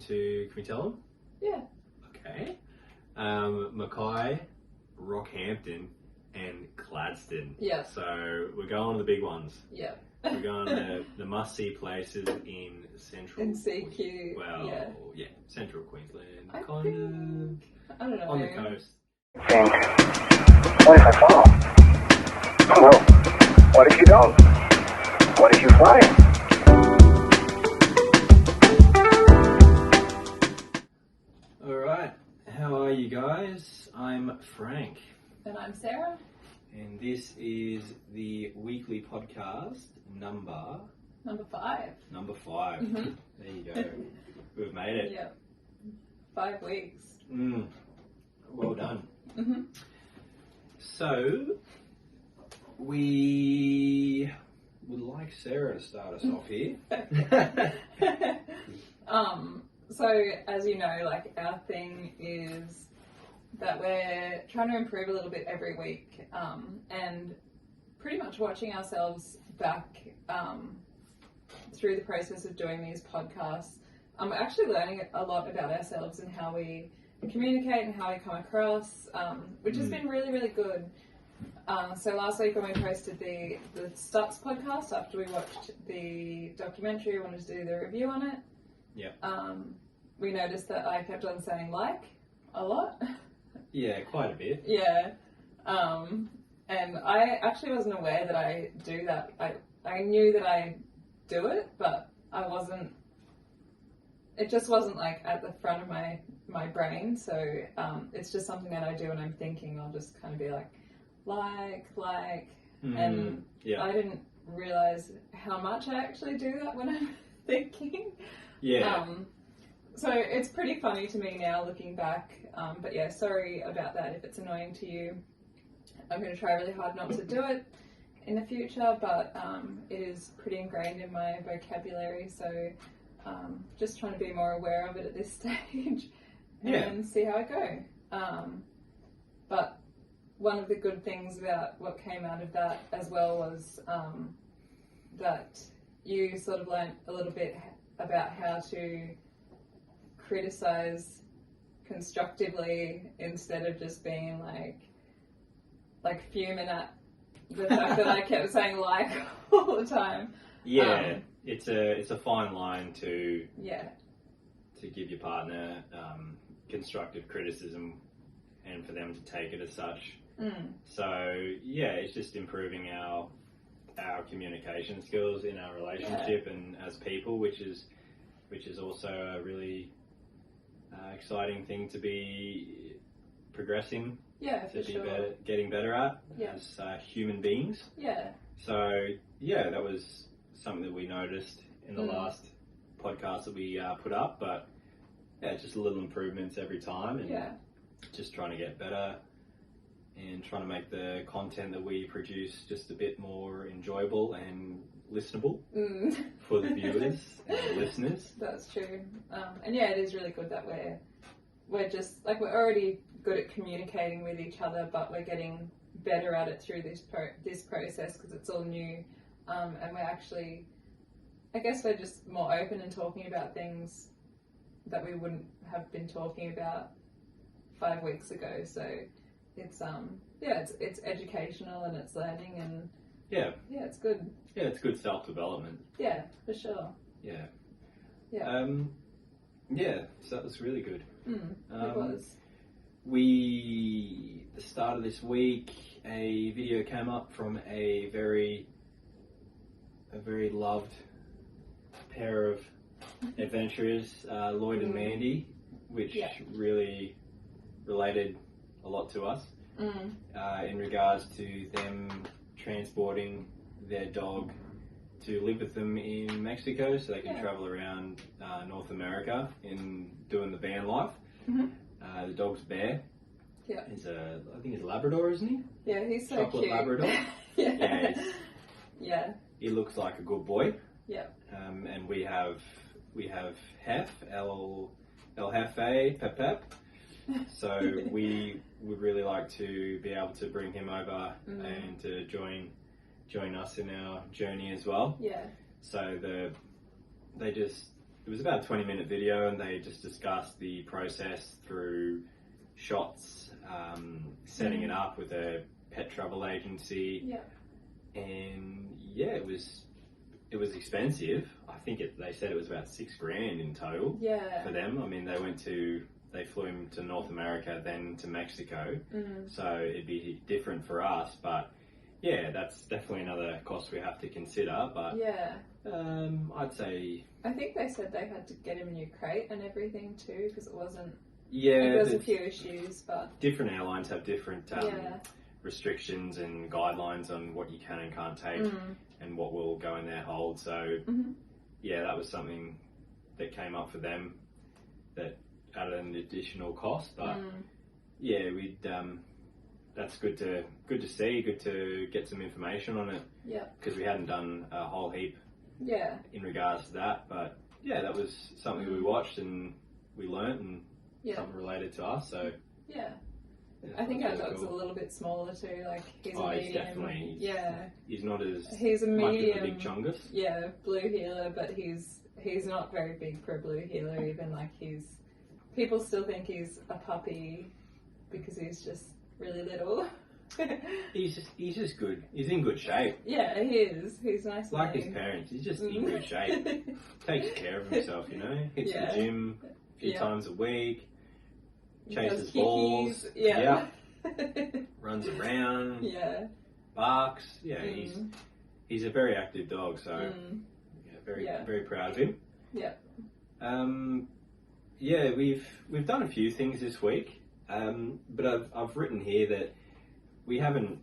Can we tell them? Yeah. Okay. Mackay, Rockhampton, and Gladstone. Yeah. So we're going to the big ones. Yeah. We're going to the must-see places in central. In CQ. Well, yeah, central Queensland. I Kind don't know. of on the coast. Think, what if I fall? Oh no. What if you don't? What if you fly? Alright, how are you guys? I'm Frank. And I'm Sarah. And this is the weekly podcast number 5. Number 5. Mhm. There you go. We've made it. Yeah. 5 weeks. Well done. Mm-hmm. So, we would like Sarah to start us off here. So as you know, like our thing is that we're trying to improve a little bit every week, and pretty much watching ourselves back through the process of doing these podcasts. We're actually learning a lot about ourselves and how we communicate and how we come across, which has been really, really good. So last week when we posted the Stutz podcast, after we watched the documentary, we wanted to do the review on it. Yeah. We noticed that I kept on saying like a lot. Yeah, quite a bit. Yeah. And I actually wasn't aware that I do that. I knew that I do it, but I wasn't, it just wasn't like at the front of my brain. So it's just something that I do when I'm thinking. I'll just kind of be like, and yeah. I didn't realize how much I actually do that when I'm thinking. Yeah. So it's pretty funny to me now looking back, but yeah, sorry about that if it's annoying to you. I'm going to try really hard not to do it in the future, but it is pretty ingrained in my vocabulary, so just trying to be more aware of it at this stage and see how I go. But one of the good things about what came out of that as well was that you sort of learnt a little bit about how to criticize constructively instead of just being like fuming at the fact that I kept saying like all the time. Yeah, it's a fine line to give your partner constructive criticism and for them to take it as such. So yeah, it's just improving our communication skills in our relationship and as people, which is also a really exciting thing to be progressing. Yeah, to for be sure. getting better at as human beings. Yeah. So yeah, that was something that we noticed in the last podcast that we put up. But yeah, just little improvements every time, and just trying to get better and trying to make the content that we produce just a bit more enjoyable and listenable for the viewers and the listeners. That's true. And yeah, it is really good that we're just like, we're already good at communicating with each other, but we're getting better at it through this process because it's all new. And we're actually, I guess we're just more open and talking about things that we wouldn't have been talking about 5 weeks ago. So it's it's educational and it's learning and it's good. Yeah, it's good self-development. Yeah, for sure. Yeah. Yeah. So that was really good. It was. The start of this week, a video came up from a very loved pair of adventurers, Lloyd and Mandy, which really related a lot to us in regards to them transporting their dog to live with them in Mexico so they can travel around North America in doing the van life. The dog's Bear. Yeah. I think he's a Labrador, isn't he? Yeah, he's so Chocolate cute. Labrador. Yeah. He looks like a good boy. Yeah. And we have Hef, El Jefe, Pep. So we would really like to be able to bring him over and to join us in our journey as well. Yeah. So they just it was about a 20-minute video, and they just discussed the process through shots, setting it up with a pet travel agency. Yeah. And yeah, it was expensive. I think they said it was about $6,000 in total. Yeah. For them. I mean, they flew him to North America, then to Mexico. So it'd be different for us, but yeah, that's definitely another cost we have to consider. But yeah, I'd say, I think they said they had to get him a new crate and everything too, because it wasn't. yeah, There was a few issues, but different airlines have different restrictions and guidelines on what you can and can't take and what will go in their hold. So yeah, that was something that came up for them that added an additional cost. But yeah, we'd that's good to see, good to get some information on it. Yeah. Because we hadn't done a whole heap. Yeah. In regards to that, but yeah, that was something we watched and we learnt, and something related to us. So yeah. I think our dog's a little bit smaller too. Like he's a medium. He's definitely. He's not as. He's a medium. Much of a big chungus. Yeah, blue heeler, but he's not very big for a blue heeler. Even like people still think he's a puppy because he's just really little. He's just good. He's in good shape. Yeah, he is. He's nice. Like his parents, he's just in good shape. Takes care of himself, you know. Hits the gym a few times a week. Chases balls. Yeah. Runs around. Yeah. Barks. Yeah, he's a very active dog. So very proud of him. Yeah. Yeah, we've done a few things this week. But I've written here that we haven't,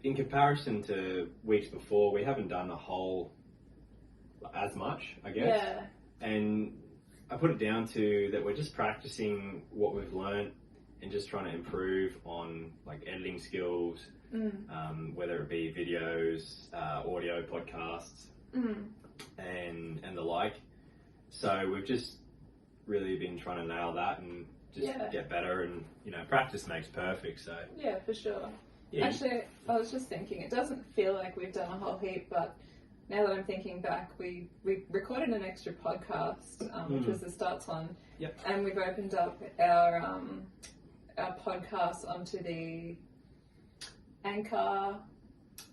in comparison to weeks before, we haven't done a whole as much, I guess. Yeah. And I put it down to that we're just practicing what we've learned and just trying to improve on like editing skills, whether it be videos, audio podcasts, and the like. So we've just really been trying to nail that and just get better, and practice makes perfect. So yeah, for sure. Yeah. Actually, I was just thinking, it doesn't feel like we've done a whole heap, but now that I'm thinking back, we recorded an extra podcast, which was the Starts one. Yep. And we've opened up our podcast onto the Anchor.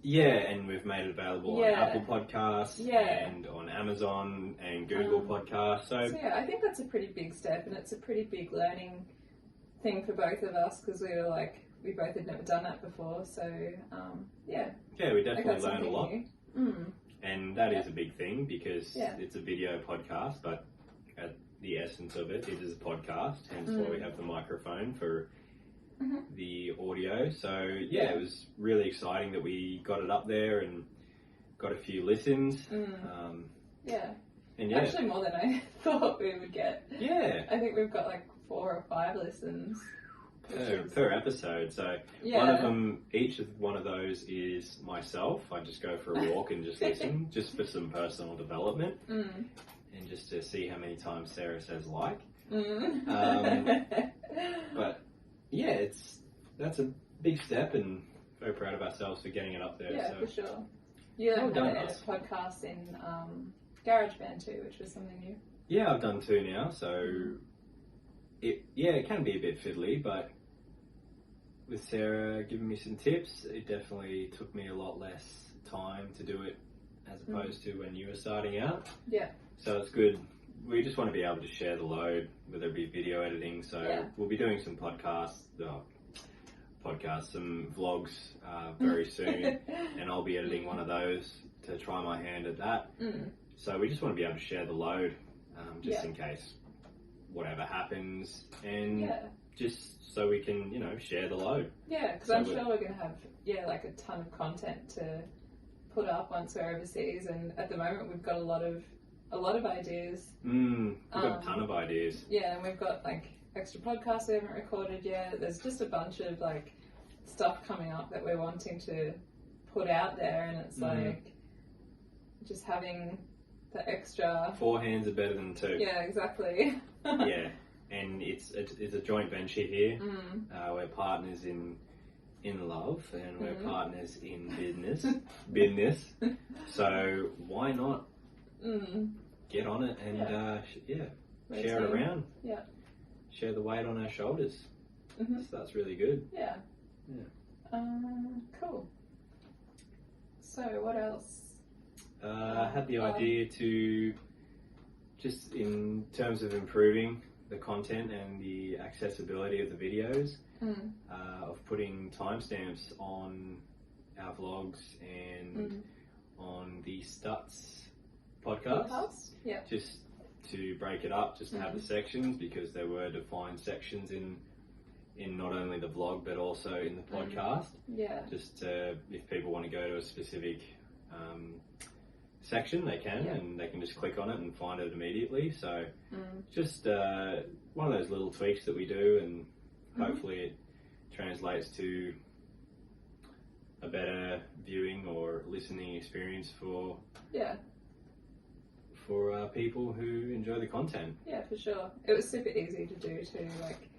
Yeah, and we've made it available on Apple Podcasts and on Amazon and Google Podcasts. So yeah, I think that's a pretty big step, and it's a pretty big learning thing for both of us, because we both had never done that before. So yeah, we definitely learned a lot. New. And that is a big thing, because it's a video podcast, but at the essence of it is a podcast, hence why we have the microphone for the audio. So yeah, it was really exciting that we got it up there and got a few listens. And actually more than I thought we would get. Yeah, I think we've got like 4 or 5 listens per episode. So one of them, each of one of those is myself. I just go for a walk and just listen, just for some personal development, and just to see how many times Sarah says like. But yeah, that's a big step, and very proud of ourselves for getting it up there. Yeah, so. for sure. You learned how to edit podcasts in GarageBand too, which was something new. Yeah, I've done 2 now, so it can be a bit fiddly, but with Sarah giving me some tips, it definitely took me a lot less time to do it as opposed to when you were starting out. Yeah. So it's good. We just want to be able to share the load, whether it be video editing. So we'll be doing some some vlogs very soon, and I'll be editing one of those to try my hand at that. So we just want to be able to share the load, just in case whatever happens, and just so we can, share the load. Yeah, because I'm sure we're going to have, like a ton of content to put up once we're overseas, and at the moment we've got a lot of ideas. We've got a ton of ideas. Yeah, and we've got like extra podcasts we haven't recorded yet. There's just a bunch of like stuff coming up that we're wanting to put out there, and it's like just having the extra. 4 hands are better than 2. Yeah, exactly. Yeah, and it's a joint venture here. We're partners in love, and we're partners in business. So why not get on it and share it around. Yeah. Share the weight on our shoulders. So that's really good. Yeah. Yeah. Cool. So what else? I had the idea to, just in terms of improving the content and the accessibility of the videos, of putting timestamps on our vlogs and on the Stutz podcast. Yeah. Just to break it up, just to have the sections, because there were defined sections in not only the vlog but also in the podcast. Yeah. Just to, if people want to go to a specific section, they can, and they can just click on it and find it immediately. So just one of those little tweaks that we do, and hopefully it translates to a better viewing or listening experience for people who enjoy the content. Yeah, for sure. It was super easy to do too. Like,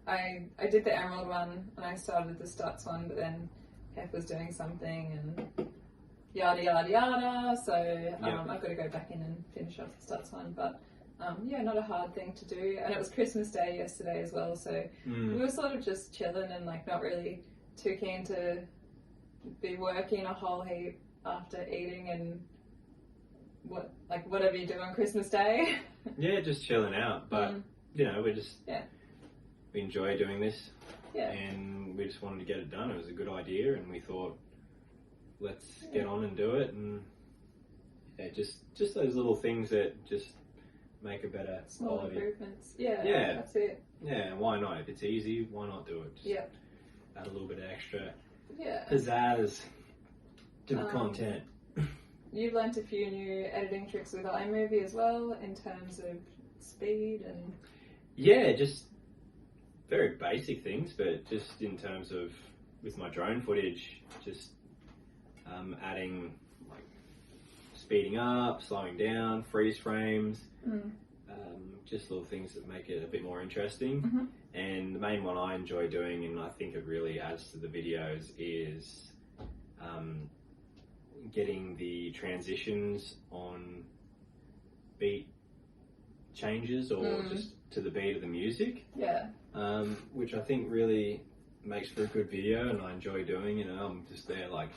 I did the Emerald one and I started the Stutz one, but then Hef was doing something and yada yada yada. So I've got to go back in and finish off the Stutz one. But not a hard thing to do. And it was Christmas Day yesterday as well, so we were sort of just chilling and like not really too keen to be working a whole heap after eating and whatever you do on Christmas Day. Just chilling out. But we're just we enjoy doing this, and we just wanted to get it done. It was a good idea, and we thought, let's get on and do it. And just those little things that just make a better small quality. Improvements. Yeah, that's it. Yeah, why not? If it's easy, why not do it? Just add a little bit of extra pizzazz to the content. You've learnt a few new editing tricks with iMovie as well, in terms of speed and... Yeah, just very basic things, but just in terms of, with my drone footage, just adding, like, speeding up, slowing down, freeze frames, just little things that make it a bit more interesting. And the main one I enjoy doing, and I think it really adds to the videos, is getting the transitions on beat changes or just to the beat of the music. Which I think really makes for a good video, and I enjoy doing. I'm just there like,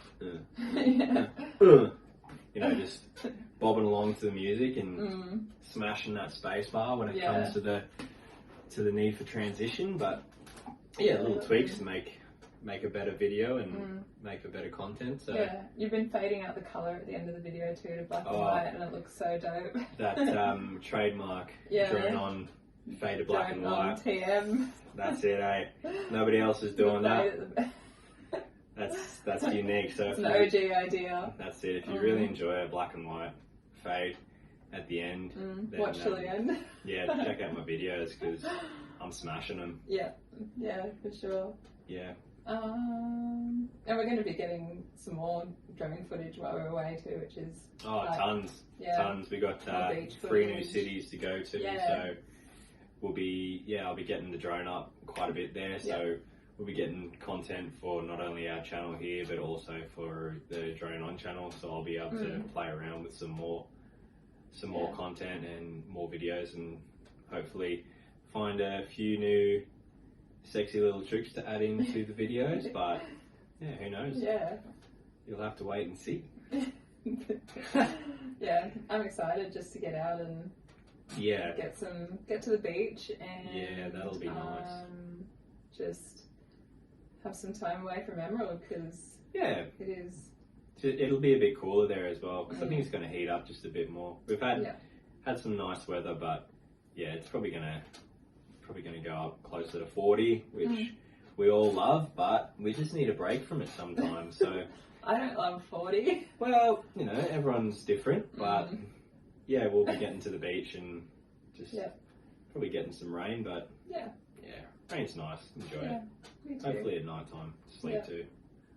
just bobbing along to the music and smashing that space bar when it comes to the need for transition. But little tweaks to make a better video and make a better content. So you've been fading out the colour at the end of the video too to black and white, and it looks so dope. That trademark drone on faded black and white. TM. That's it, eh? Nobody else is doing that. That's unique. So it's an OG idea. That's it. If you really enjoy a black and white fade at the end, then, watch till the end. Check out my videos, because I'm smashing them. Yeah, for sure. Yeah. And we're going to be getting some more drone footage while we're away too, which is tons. We got 3 new cities to go to, so we'll be I'll be getting the drone up quite a bit there. So we'll be getting content for not only our channel here, but also for the Drone On channel. So I'll be able to play around with some more content and more videos, and hopefully find a few new sexy little tricks to add into the videos. But who knows? You'll have to wait and see. I'm excited just to get out and get to the beach and that'll be nice. Just have some time away from Emerald, because it'll be a bit cooler there as well, because I think it's going to heat up just a bit more. We've had some nice weather, but it's probably going to go up closer to 40, which we all love, but we just need a break from it sometimes. So I don't love 40. Well, everyone's different, but we'll be getting to the beach and just probably getting some rain, but rain's nice. Enjoy it. Me too. Hopefully at night time, sleep too.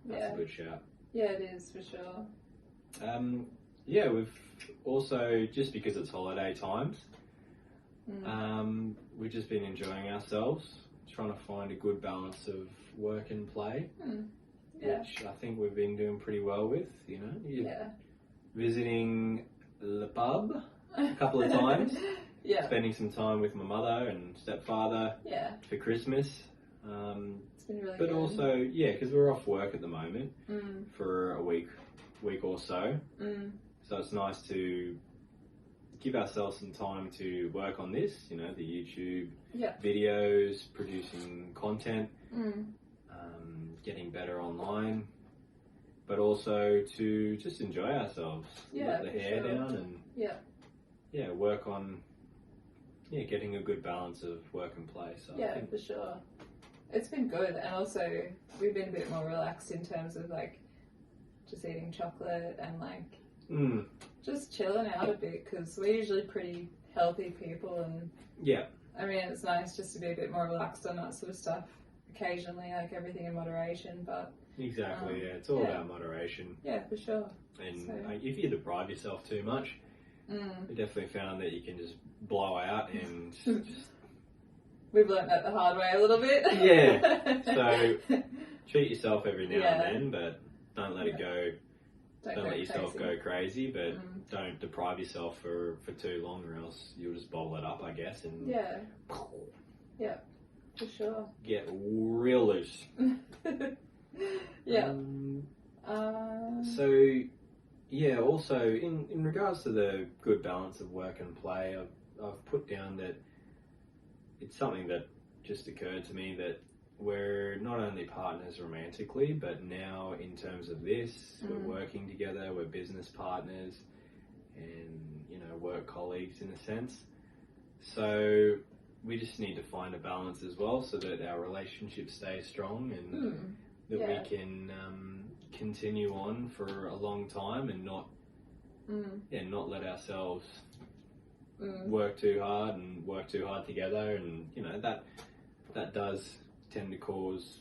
That's a good shout. Yeah, it is for sure. We've also, just because it's holiday times, we've just been enjoying ourselves, trying to find a good balance of work and play, which I think we've been doing pretty well with. Visiting the pub a couple of times. Yeah. Spending some time with my mother and stepfather for Christmas. It's been really but good. also, because we're off work at the moment for a week or so. So it's nice to give ourselves some time to work on this, the YouTube videos, producing content, getting better online, but also to just enjoy ourselves, let the hair down and work on getting a good balance of work and play. So I think for sure. It's been good, and also we've been a bit more relaxed in terms of like just eating chocolate and like just chilling out a bit, because we're usually pretty healthy people, and I mean it's nice just to be a bit more relaxed on that sort of stuff occasionally, like everything in moderation. But exactly, it's all about moderation. Yeah, for sure. And if you deprive yourself too much, we definitely found that you can just blow out and just... We've learnt that the hard way a little bit. So treat yourself every now and then, but don't let it go. Don't let yourself go crazy, but don't deprive yourself for too long, or else you'll just bottle it up, I guess. And for sure. Get real loose. Also in regards to the good balance of work and play, I've put down that it's something that just occurred to me that we're not only partners romantically, but now in terms of this, we're working together, we're business partners and, work colleagues in a sense. So we just need to find a balance as well so that our relationship stays strong and that we can continue on for a long time and not let ourselves work too hard together, and that does tend to cause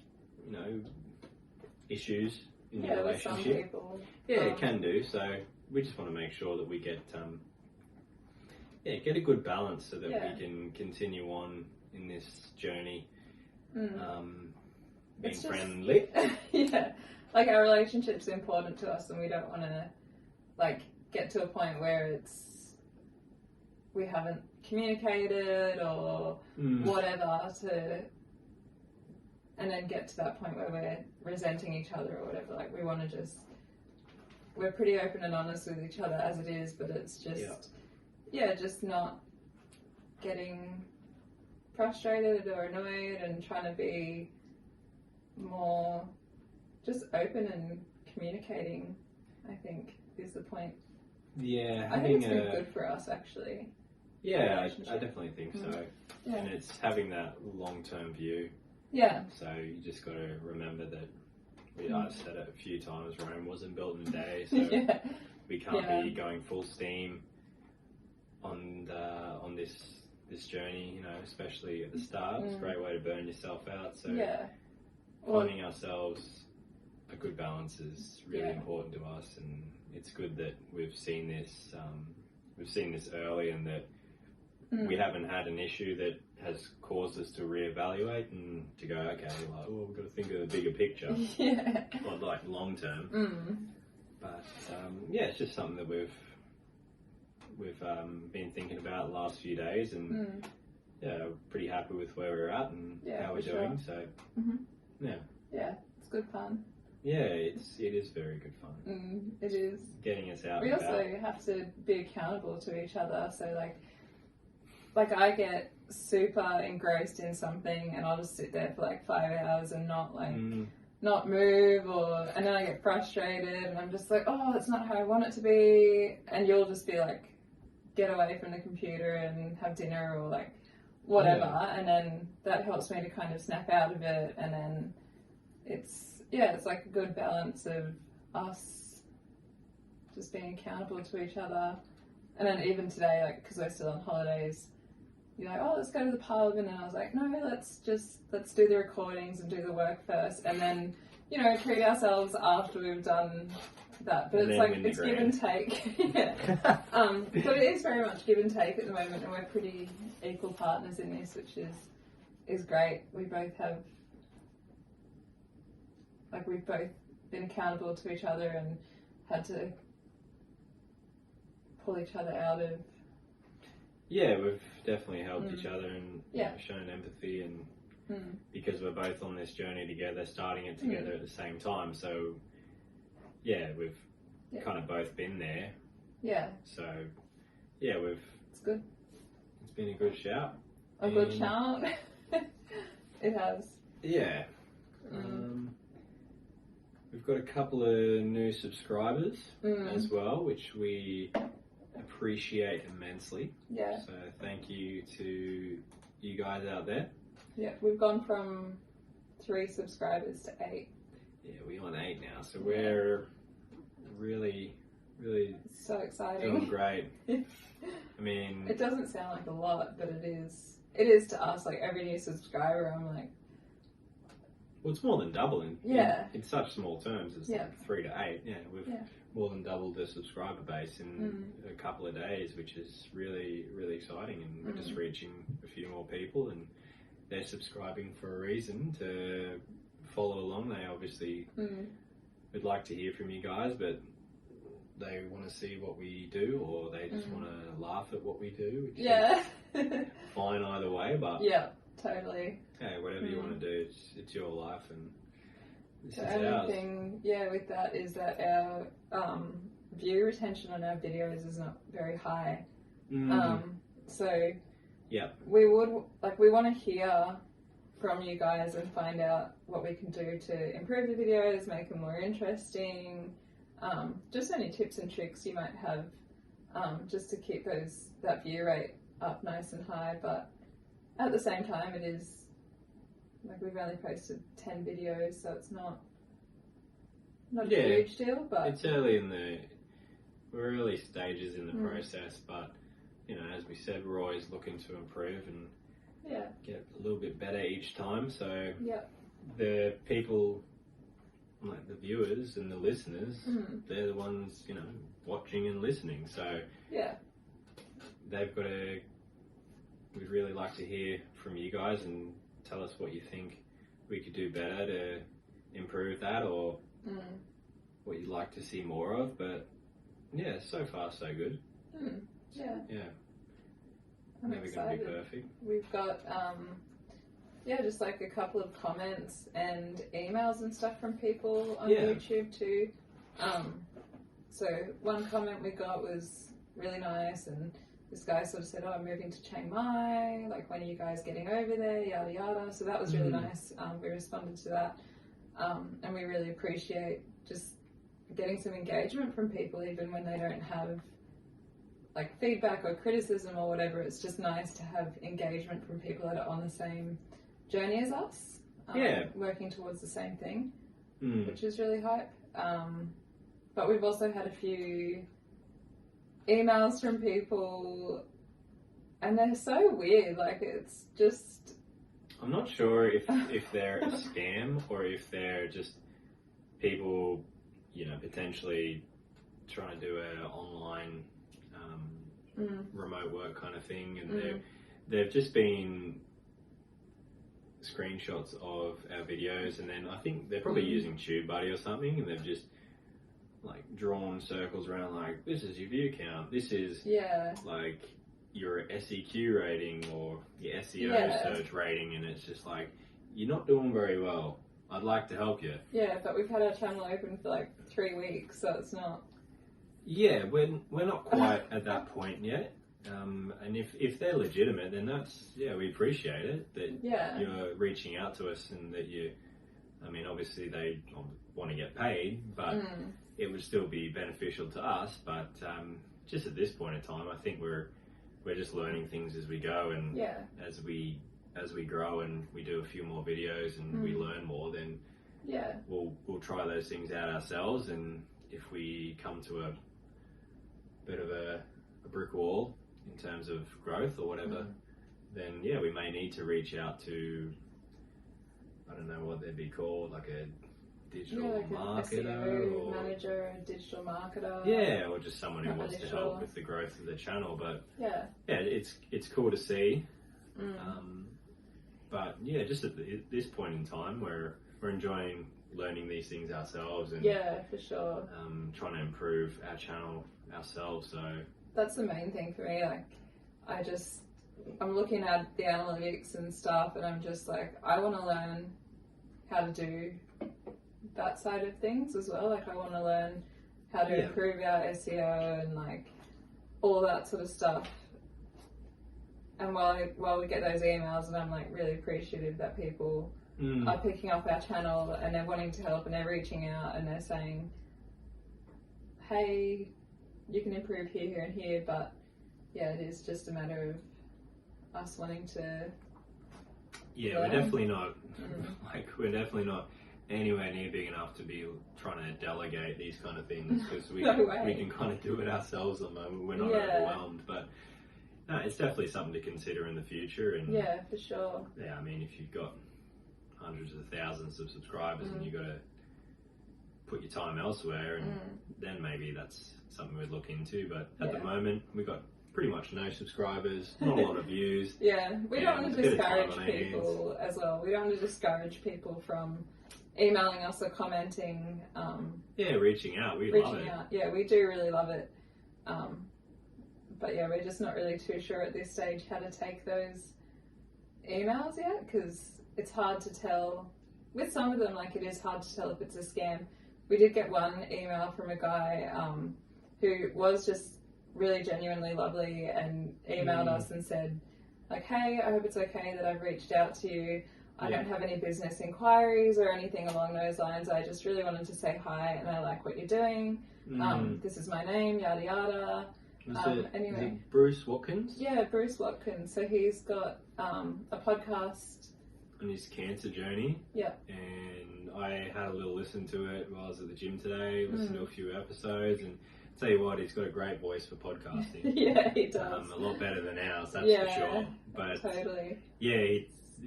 issues in your relationship. Some people. It can do. So we just want to make sure that we get a good balance so that we can continue on in this journey, being friendly. Like our relationship's important to us, and we don't want to like get to a point where we haven't communicated or whatever and then get to that point where we're resenting each other or whatever. Like we want to we're pretty open and honest with each other as it is, but it's just just not getting frustrated or annoyed, and trying to be more just open and communicating, I think, is the point. I think it's been good for us, actually. I definitely think so. And it's having that long-term view. So you just got to remember that I've said it a few times, Rome wasn't built in a day, so we can't be going full steam on this journey, especially at the start. It's a great way to burn yourself out. So finding ourselves a good balance is really important to us, and it's good that we've seen this early, and that we haven't had an issue that has caused us to reevaluate and to go, okay, we've got to think of the bigger picture, or like long term. But it's just something that we've been thinking about the last few days, and pretty happy with where we're at and how we're doing. So it's good fun. It is very good fun. It is. Getting us out. We also have to be accountable to each other. So like I get super engrossed in something, and I'll just sit there for like 5 hours and not move, and then I get frustrated, and I'm just like, oh, it's not how I want it to be, and you'll just be like, get away from the computer and have dinner or like whatever, and then that helps me to kind of snap out of it, and then it's like a good balance of us just being accountable to each other. And then even today, like, because we're still on holidays, you're like, oh, let's go to the pub, and then I was like, no, let's do the recordings and do the work first, and then treat ourselves after we've done that. But it's like it's give and take. But it is very much give and take at the moment, and we're pretty equal partners in this, which is great. We both have we've both been accountable to each other and had to pull each other out of Yeah, we've definitely helped each other and shown empathy, and because we're both on this journey together, starting it together at the same time. So, yeah, we've kind of both been there. Yeah. So, yeah, It's good. It's been a good shout. A good shout. It has. Yeah. We've got a couple of new subscribers as well, which we appreciate immensely. Yeah. So thank you to you guys out there. Yeah, we've gone from 3 subscribers to 8. Yeah, we're on 8 now, so we're really so exciting. doing great. I mean, it doesn't sound like a lot, but it is. It is to us. Like every new subscriber, I'm like, well, it's more than doubling. In such small terms, it's like 3 to 8. Yeah, we've more than doubled the subscriber base in a couple of days, which is really exciting, and we're just reaching a few more people, and they're subscribing for a reason to follow along. They obviously would like to hear from you guys, but they want to see what we do, or they just want to laugh at what we do, which is fine either way, but totally. Hey, whatever you want to do, it's your life, and this The is only ours. thing, with that is that our view retention on our videos is not very high. So we want to hear from you guys and find out what we can do to improve the videos, make them more interesting. Just any tips and tricks you might have, just to keep that view rate up nice and high. But at the same time, it is like we've only posted 10 videos, so it's not a huge deal. But it's we're early stages in the process, but as we said, we're always looking to improve and get a little bit better each time. So the people, like the viewers and the listeners, they're the ones watching and listening. So they've got to. We'd really like to hear from you guys and tell us what you think we could do better to improve that, or what you'd like to see more of. But so far so good. I'm Never excited. going to be perfect. We've got just like a couple of comments and emails and stuff from people on YouTube too. So one comment we got was really nice, and this guy sort of said, "Oh, I'm moving to Chiang Mai, like when are you guys getting over there, yada yada." So that was really nice. We responded to that, and we really appreciate just getting some engagement from people, even when they don't have like feedback or criticism or whatever. It's just nice to have engagement from people that are on the same journey as us, working towards the same thing, which is really hype. But we've also had a few emails from people, and they're so weird. Like, it's just, I'm not sure if they're a scam or if they're just people, potentially trying to do an online remote work kind of thing, and they've just been screenshots of our videos, and then I think they're probably using TubeBuddy or something, and they've just like drawn circles around, like, this is your view count, this is like your SEQ rating or your SEO search rating, and it's just like, you're not doing very well, I'd like to help you. But we've had our channel open for like 3 weeks, so it's not. We're not quite at that point yet. And if they're legitimate, then that's, we appreciate it, that you're reaching out to us, and that obviously they want to get paid, but it would still be beneficial to us. But just at this point in time, I think we're just learning things as we go, and as we grow and we do a few more videos and we learn more, then we'll try those things out ourselves, and if we come to a bit of a brick wall in terms of growth or whatever, then we may need to reach out to, I don't know what they'd be called, like a digital like marketer, an SEO or manager, a digital marketer, or just someone who Not wants really to help sure. with the growth of the channel. But it's cool to see. But just at this point in time, we're enjoying learning these things ourselves, and for sure, trying to improve our channel ourselves. So that's the main thing for me. Like, I'm looking at the analytics and stuff, and I'm just like, I want to learn how to do that side of things as well. Like, I want to learn how to improve our SEO and like all that sort of stuff. And while we get those emails, and I'm like really appreciative that people are picking up our channel and they're wanting to help and they're reaching out and they're saying, hey, you can improve here, here and here, but yeah, it is just a matter of us wanting to we're definitely not we're definitely not anywhere near big enough to be trying to delegate these kind of things, because we can kind of do it ourselves at the moment. We're not overwhelmed, but no, it's definitely something to consider in the future. And yeah, for sure. Yeah, I mean, if you've got hundreds of thousands of subscribers and you've got to put your time elsewhere, and then maybe that's something we'd look into. But at the moment, we've got pretty much no subscribers, not a lot of views. We don't want to discourage people as well. We don't want to discourage people from emailing us or commenting. Reaching out. We love it. Yeah, we do really love it. But yeah, we're just not really too sure at this stage how to take those emails yet, because it's hard to tell. With some of them, like, it is hard to tell if it's a scam. We did get one email from a guy who was just really genuinely lovely and emailed us and said, like, hey, I hope it's okay that I've reached out to you. I don't have any business inquiries or anything along those lines. I just really wanted to say hi and I like what you're doing. This is my name, yada yada. Anyway, is it Bruce Watkins? Yeah, Bruce Watkins. So he's got a podcast on his cancer journey. Yep. And I had a little listen to it while I was at the gym today, listened to a few episodes, and tell you what, he's got a great voice for podcasting. Yeah, he does. A lot better than ours, that's for sure. But totally. Yeah,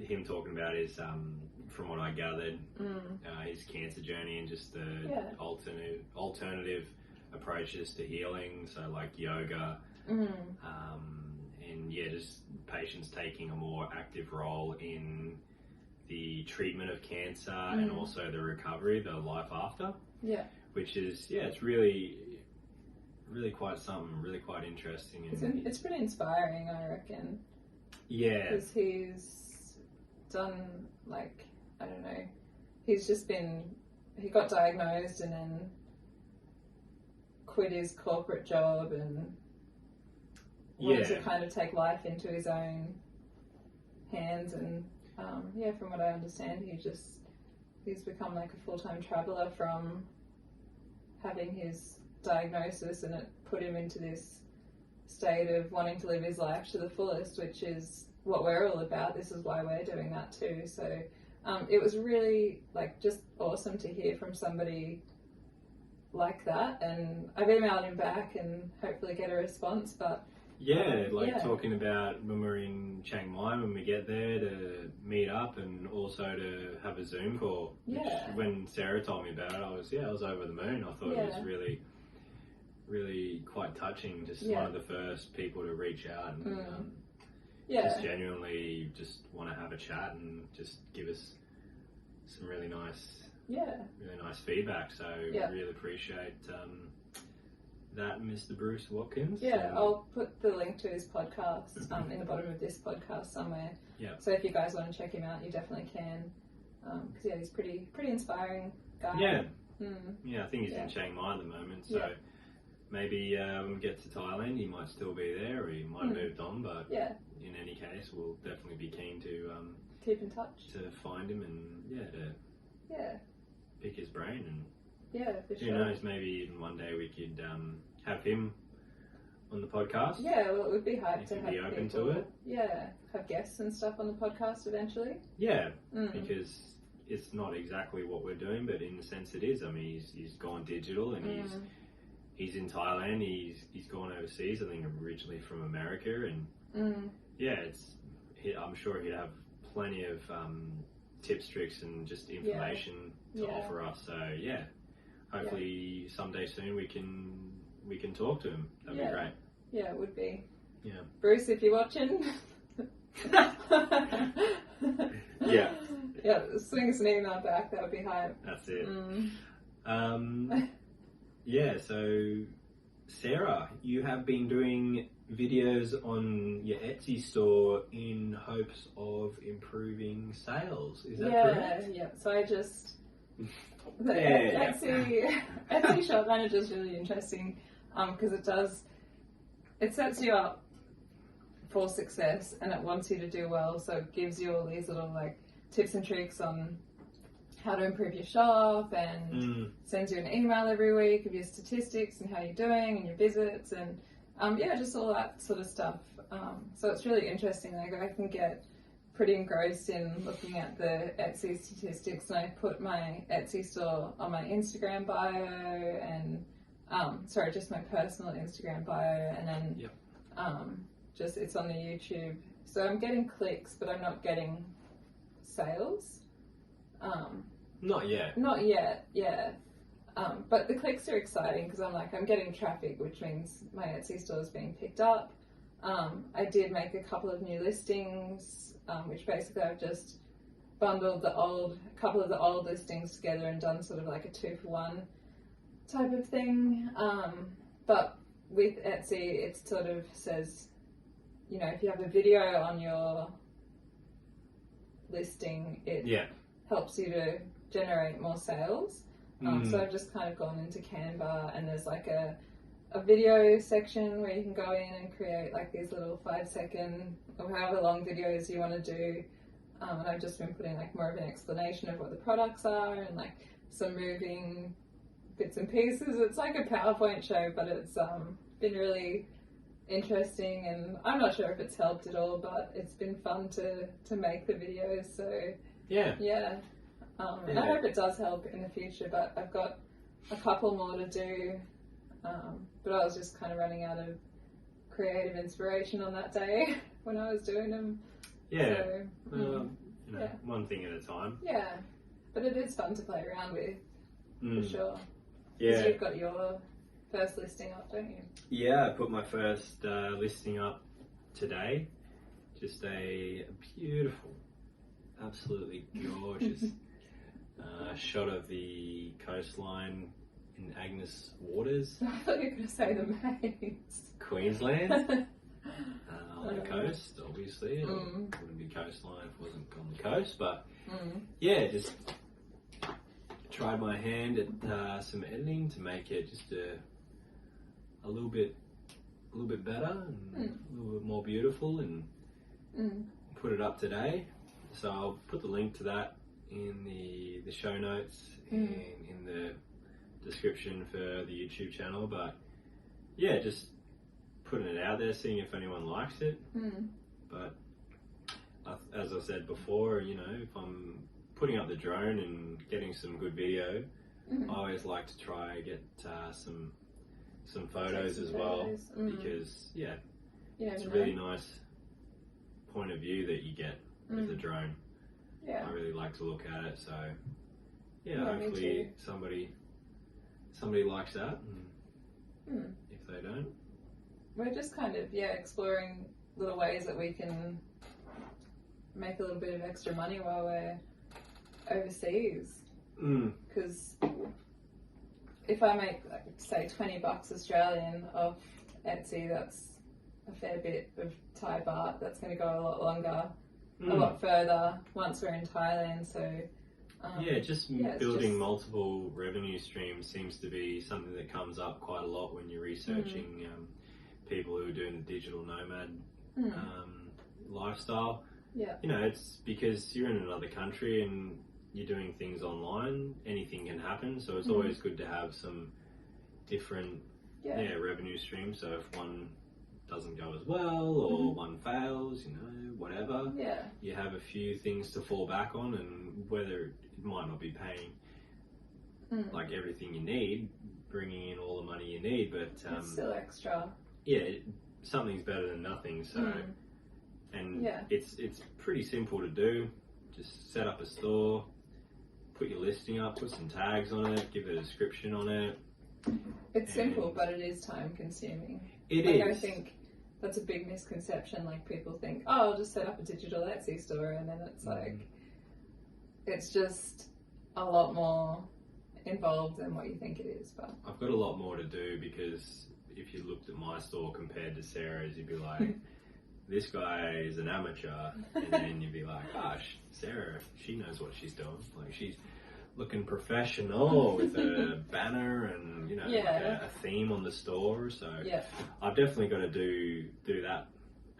him talking about his, from what I gathered, his cancer journey and just the alternative approaches to healing, so like yoga, and just patients taking a more active role in the treatment of cancer and also the recovery, the life after. Yeah. Which is, it's really quite something, really quite interesting. And it's pretty inspiring, I reckon. Yeah. Because he's done, like, I don't know, he got diagnosed and then quit his corporate job and wanted to kind of take life into his own hands, and from what I understand, he's become like a full-time traveller from having his diagnosis, and it put him into this state of wanting to live his life to the fullest, which is what we're all about. This is why we're doing that too. So it was really like just awesome to hear from somebody like that, and I've emailed him back and hopefully get a response. But talking about when we're in Chiang Mai, when we get there, to meet up and also to have a Zoom call. Which, when Sarah told me about it, I was over the moon. I thought it was really, really quite touching. Just one of the first people to reach out and just genuinely just want to have a chat and just give us some really nice feedback. So really appreciate that, Mr. Bruce Watkins. I'll put the link to his podcast in the bottom of this podcast somewhere. So if you guys want to check him out, you definitely can, because he's pretty inspiring guy. I think he's in Chiang Mai at the moment, so maybe when we get to Thailand he might still be there, or he might have moved on, but in any case we'll definitely be keen to keep in touch, to find him and to pick his brain, and for who knows, maybe even one day we could have him on the podcast. Well, it would be hype to have be open people, to it. Have guests and stuff on the podcast eventually. Because it's not exactly what we're doing, but in the sense it is. I mean, he's gone digital, and he's in Thailand. He's gone overseas. I think originally from America, and I'm sure he'd have plenty of tips, tricks, and just information to offer us. So hopefully someday soon we can talk to him. That'd be great. Yeah, it would be. Yeah. Bruce, if you're watching. Swing us an email back. That would be hype. That's it. So Sarah, you have been doing videos on your Etsy store in hopes of improving sales. Is that correct? Yeah. So I just Etsy Shop Manager is really interesting because it sets you up for success and it wants you to do well. So it gives you all these little like tips and tricks on how to improve your shop and sends you an email every week of your statistics and how you're doing and your visits and just all that sort of stuff. So it's really interesting. Like I can get pretty engrossed in looking at the Etsy statistics, and I put my Etsy store on my Instagram bio and just my personal Instagram bio, and then just it's on the YouTube. So I'm getting clicks, but I'm not getting sales. Not yet. Not yet, yeah. But the clicks are exciting because I'm getting traffic, which means my Etsy store is being picked up. I did make a couple of new listings, which basically I've just bundled a couple of the old listings together and done sort of like a 2-for-1 type of thing. But with Etsy, it sort of says, if you have a video on your listing, it helps you to generate more sales. So I've just kind of gone into Canva, and there's like a video section where you can go in and create like these little 5-second or however long videos you want to do. And I've just been putting like more of an explanation of what the products are and like some moving bits and pieces. It's like a PowerPoint show, but it's been really interesting, and I'm not sure if it's helped at all, but it's been fun to make the videos. So and I hope it does help in the future, but I've got a couple more to do, but I was just kind of running out of creative inspiration on that day when I was doing them. One thing at a time. Yeah, but it is fun to play around with, for sure. Yeah. Because you've got your first listing up, don't you? Yeah, I put my first listing up today. Just a beautiful, absolutely gorgeous shot of the coastline in Agnes Waters. I thought you were going to say the mains. Queensland. On the coast, obviously. It wouldn't be coastline if it wasn't on the coast, but just tried my hand at some editing to make it just a little bit better and a little bit more beautiful, and put it up today. So I'll put the link to that in the show notes and in the description for the YouTube channel. But just putting it out there, seeing if anyone likes it. But as I said before, if I'm putting up the drone and getting some good video, I always like to try and get some photos as well, because it's a really nice point of view that you get with the drone. I really like to look at it, so hopefully somebody likes that, and if they don't, we're just kind of exploring little ways that we can make a little bit of extra money while we're overseas. Because if I make say $20 Australian off Etsy, that's a fair bit of Thai baht. That's going to go a lot longer, a lot further once we're in Thailand. So building multiple revenue streams seems to be something that comes up quite a lot when you're researching people who are doing the digital nomad lifestyle. It's because you're in another country and you're doing things online, anything can happen, so it's always good to have some different revenue streams. So if one doesn't go as well, or one fails, whatever, you have a few things to fall back on, and whether it might not be paying like everything you need, bringing in all the money you need, but it's still extra. Something's better than nothing. So it's pretty simple to do. Just set up a store, put your listing up, put some tags on it, give a description on it. It's simple, but it is time consuming. It is. I think that's a big misconception. Like, people think, I'll just set up a digital Etsy store, and then it's like, it's just a lot more involved than what you think it is. But I've got a lot more to do because if you looked at my store compared to Sarah's, you'd be like, this guy is an amateur, and then you'd be like, gosh, Sarah, she knows what she's doing. Like, she's looking professional with a banner and, you know, like a theme on the store. So I've definitely got to do that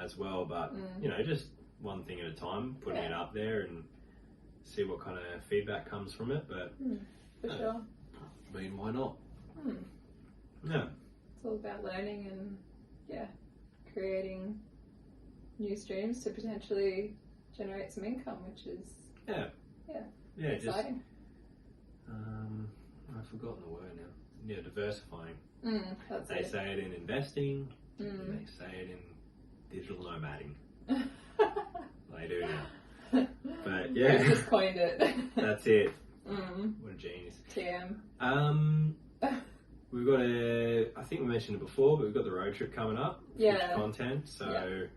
as well. But, you know, just one thing at a time, putting it up there and see what kind of feedback comes from it. But, for sure. I mean, why not? Yeah. It's all about learning and, creating new streams to potentially generate some income, which is exciting. I've forgotten the word now. Yeah, diversifying. They say it in investing, and they say it in digital nomading. They do now. But yeah, I just coined it. That's it. What a genius. TM. We've got I think we mentioned it before, but we've got the road trip coming up. Yeah. Content. So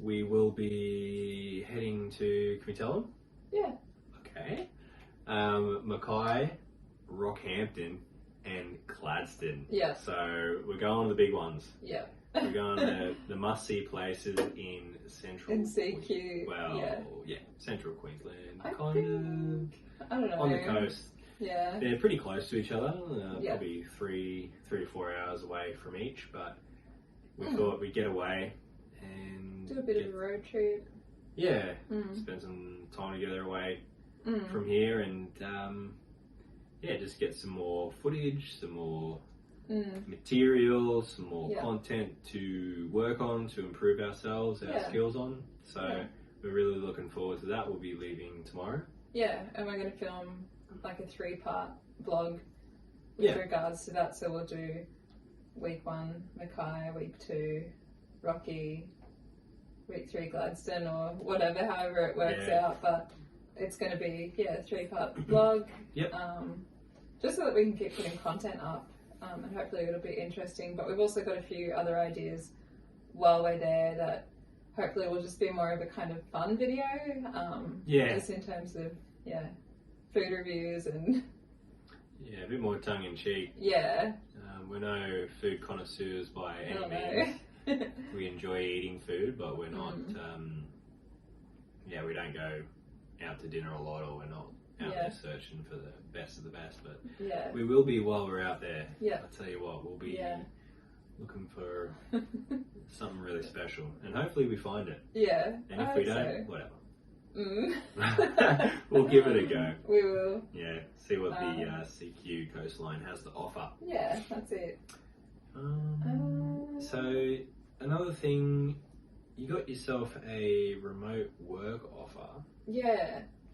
we will be heading to, can we tell them? Yeah. Okay. Mackay, Rockhampton, and Gladstone. Yeah. So we're going to the big ones. Yeah. We're going to the must-see places in central. In CQ. Central Queensland. I don't know. On the coast. Yeah. They're pretty close to each other. Probably 3 to 4 hours away from each. But we thought we'd get away and do a bit of a road trip. Yeah. Spend some time together away from here, and just get some more footage, some more material, some more content to work on, to improve ourselves, our skills on. So we're really looking forward to that. We'll be leaving tomorrow. Yeah, and we're going to film like a 3-part vlog with regards to that. So we'll do week 1 Mackay, week 2 Rocky, week 3 Gladstone, or whatever, however it works out. But it's going to be a 3-part vlog. Just so that we can keep putting content up, and hopefully it'll be interesting. But we've also got a few other ideas while we're there that hopefully will just be more of a kind of fun video. Just in terms of food reviews and a bit more tongue in cheek. We're no food connoisseurs by any means. We enjoy eating food, but we're not. We don't go out to dinner a lot, or we're not out there searching for the best of the best. But we will be while we're out there. I'll tell you what, we'll be looking for something really special, and hopefully we find it. And if we don't, whatever. We'll give it a go. We will. See what the CQ coastline has to offer. That's it. So another thing, you got yourself a remote work offer.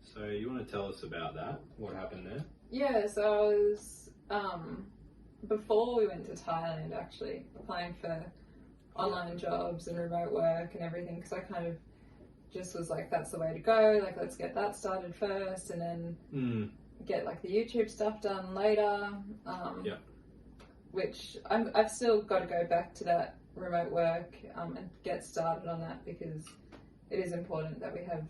So you want to tell us about that? What happened there? So I was before we went to Thailand, actually applying for online jobs and remote work and everything, because I kind of just was like, that's the way to go, like let's get that started first, and then get like the YouTube stuff done later, which I've still got to go back to that remote work and get started on that, because it is important that we have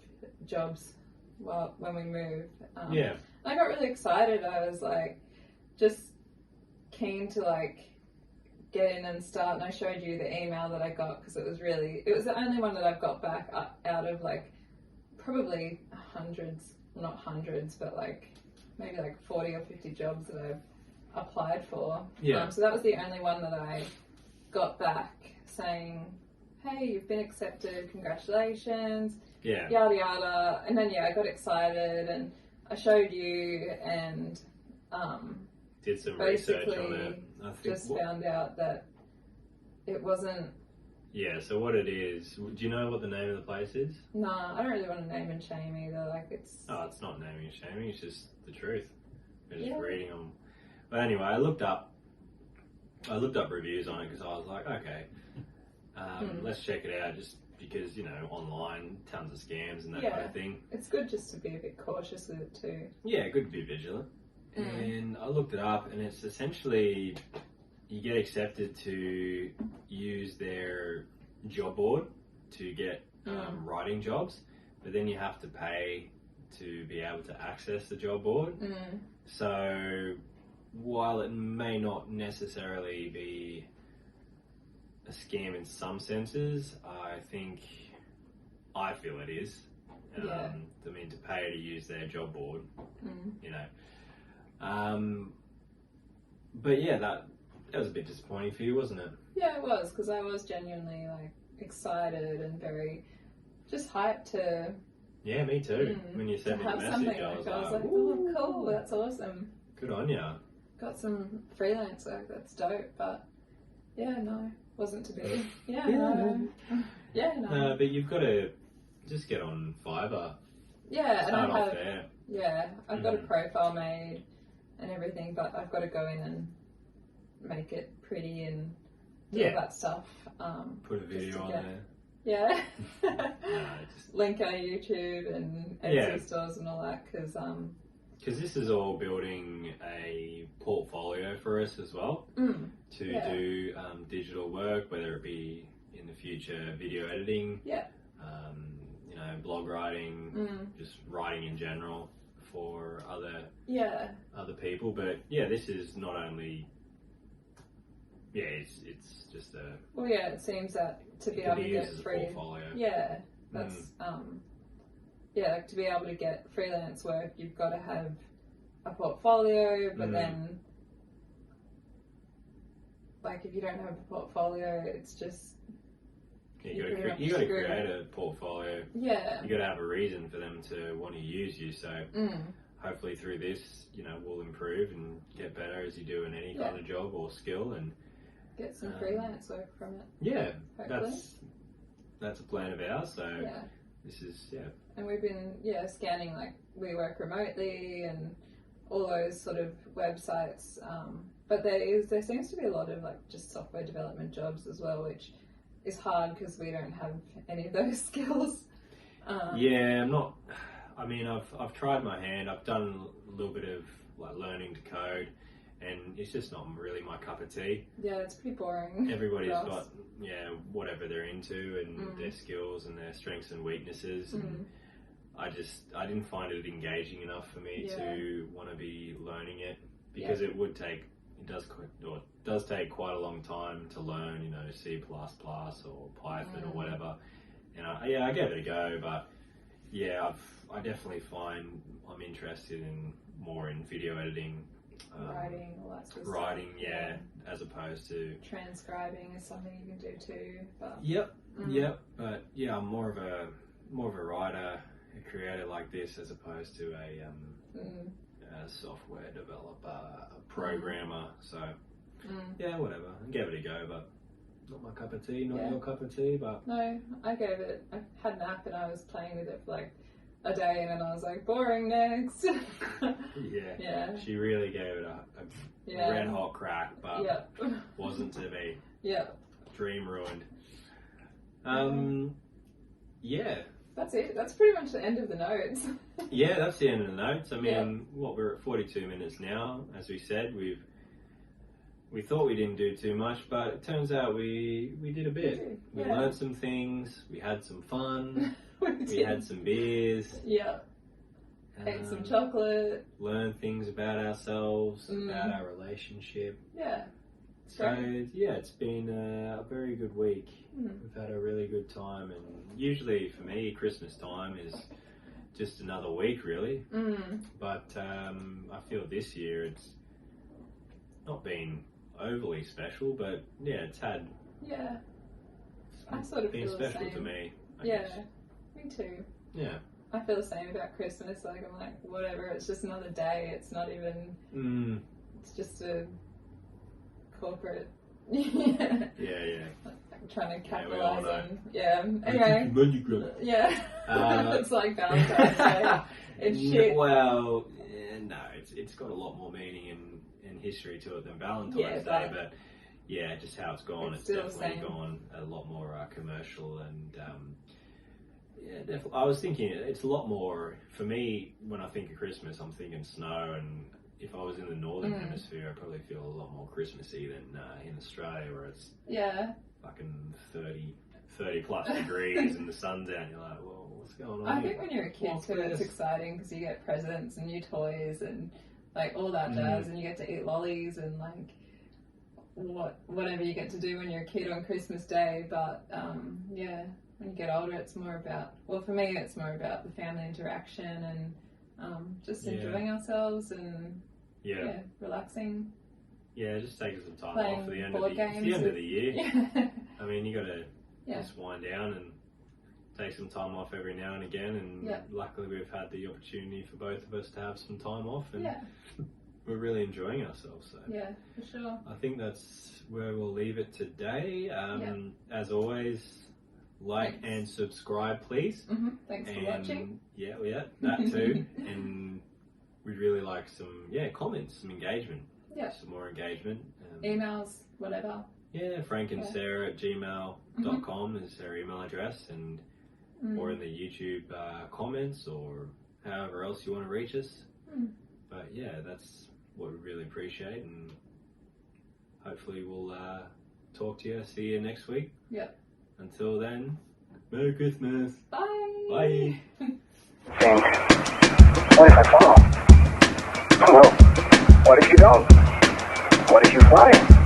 jobs when we move. I got really excited. I was like just keen to like get in and start, and I showed you the email that I got, because it was the only one that I've got back out of like probably not hundreds, but like maybe like 40 or 50 jobs that I've applied for. So that was the only one that I got back saying, hey, you've been accepted, congratulations, yada yada. And then I got excited and I showed you, and did some research on it. Found out that it wasn't. So what it is, do you know what the name of the place is? No, I don't really want to name and shame either. Like it's not naming and shaming, it's just the truth. We're just reading them. But anyway, I looked up reviews on it, because I was like, okay, let's check it out, just because, online, tons of scams and that kind of thing. It's good just to be a bit cautious with it too. Good to be vigilant. And I looked it up, and it's essentially, you get accepted to use their job board to get writing jobs, but then you have to pay to be able to access the job board. So while it may not necessarily be a scam in some senses. I feel it is. I mean, to pay to use their job board, you know. But yeah, that was a bit disappointing for you, wasn't it? Yeah, it was, because I was genuinely like excited and very just hyped to. Yeah, me too. When you sent me the message, I was like, oh, cool, that's awesome. Good on you. Got some freelance work, that's dope, but yeah, no, wasn't to be. Yeah, no. But you've got to just get on Fiverr. Yeah, Start and off there. Yeah, I've got a profile made and everything, but I've got to go in and make it pretty and do all that stuff. Put a video on there. Yeah. Link our YouTube and Etsy stores and all that, because this is all building a portfolio for us as well to do digital work, whether it be in the future video editing, you know, blog writing, just writing in general for other people. But yeah, this is not only it's just a it seems that to be able to get free portfolio. That's like to be able to get freelance work, you've got to have a portfolio, but then like if you don't have a portfolio, it's just you got to create a portfolio. You got to have a reason for them to want to use you. So hopefully through this, you know, we'll improve and get better as you do in any kind of job or skill, and get some freelance work from it. Yeah, hopefully. That's a plan of ours. So this is and we've been scanning like We Work Remotely and all those sort of websites, but there seems to be a lot of like just software development jobs as well, which is hard because we don't have any of those skills. I'm not. I mean, I've tried my hand. I've done a little bit of like learning to code, and it's just not really my cup of tea. Yeah, it's pretty boring. Everybody's got whatever they're into and their skills and their strengths and weaknesses. And I didn't find it engaging enough for me to want to be learning it, because it does take quite a long time to learn, you know, C++ or Python or whatever. And I gave it a go, but I definitely find I'm interested more in video editing. Writing, all that sort of writing, stuff. as opposed to transcribing is something you can do too. But but I'm more of a writer, a creator like this, as opposed to a software developer, a programmer. So whatever. I gave it a go, but not my cup of tea. Not your cup of tea, but no, I gave it. I had an app and I was playing with it for like a day, and then I was like, boring, next. She really gave it a red hot crack, but wasn't to be. Dream ruined. That's it. That's pretty much the end of the notes. That's the end of the notes. I mean, we're at 42 minutes now. As we said, we thought we didn't do too much, but it turns out we did a bit. We learned some things. We had some fun. we had some beers. Ate some chocolate. Learned things about ourselves, about our relationship. So it's been a very good week. We've had a really good time, and usually for me, Christmas time is just another week, really. But I feel this year it's not been overly special, but it's had. I sort of been feel special the same. To me. I guess. Me too. Yeah. I feel the same about Christmas. Like I'm like, whatever. It's just another day. It's not even. It's just a corporate. Trying to capitalize on. Anyway. It's like Valentine's Day. It's shit. Well, no, it's got a lot more meaning and history to it than Valentine's Day, but just how it's gone. It's definitely gone a lot more commercial and. Definitely. I was thinking it's a lot more for me when I think of Christmas. I'm thinking snow, and if I was in the northern hemisphere, I probably feel a lot more Christmassy than in Australia, where it's fucking 30 plus degrees and the sun's out. And you're like, well, what's going on? I think when you're a kid too, it's exciting because you get presents and new toys and like all that jazz, and you get to eat lollies and like whatever you get to do when you're a kid on Christmas Day, but yeah, when you get older, it's more about, well, for me, it's more about the family interaction and just enjoying ourselves and relaxing. Yeah, just taking some time Playing off at the end board of the, games it's the end of the year. Yeah. I mean, you got to just wind down and take some time off every now and again, and luckily we've had the opportunity for both of us to have some time off, and we're really enjoying ourselves. So yeah, for sure. I think that's where we'll leave it today. As always, like and subscribe, please. Thanks for watching. Yeah, that too. And we'd really like some comments, some engagement. Yeah, some more engagement. Emails, whatever. Yeah, Frank and Sarah at gmail.com is their email address, and or in the YouTube comments, or however else you want to reach us. But yeah, that's what we really appreciate, and hopefully we'll talk to you, see you next week. Yep. Until then, Merry Christmas. Bye. Bye. Think, what if I fall? Well, what if you don't? What if you fly?